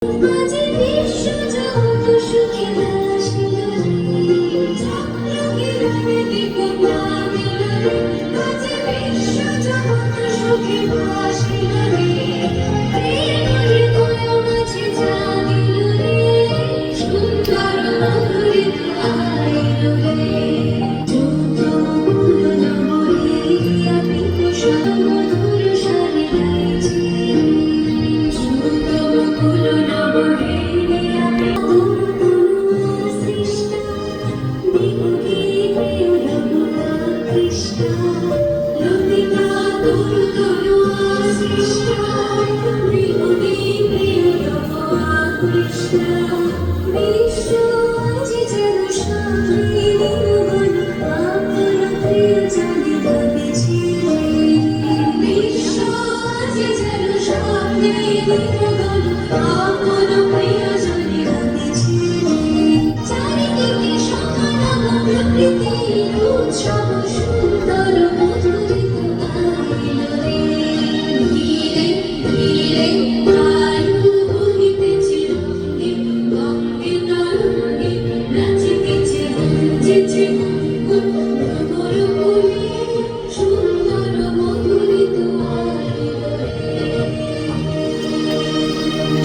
মাঝে বিশ্বজগৎ সুখে ভাসিল রে, চাঁদকে দিকে নামিল রে। মাঝে বিশ্বজগৎ সুখে ভাসিল রে, প্রেমের কয়া মাঝে জাগিল রে, সুন্দর মধুর আইল রে। যৌতুকগুলো নবরিয়া বিকশন মধুর স্বরে গাইছে রে, যৌতুকগুলো নবরিয়া সৃষ্ট বিমুখী প্রিয়লতা কৃষ্ণ, লতিকা তরু তরু সৃষ্ট বিমুখী প্রিয়লতা কৃষ্ণ। বিশ্ব আজি যেন সামনে নির্মল আপন প্রিয়জনে ভাবিছি রে, বিশ্ব আজি যেন সামনে নির্মল আপন প্রিয়জনে ভাবিছি রে। চারিদিকে সমারোহ প্রকৃতির উৎসব সুন্দর মধুরিত গাইল রে। ধীরে ধীরে বায়ু বহিতেছে রঙ্গে গঙ্গে তরঙ্গে, নাচিতেছে গুঞ্জেছে গুনগুন ভ্রমর ফুল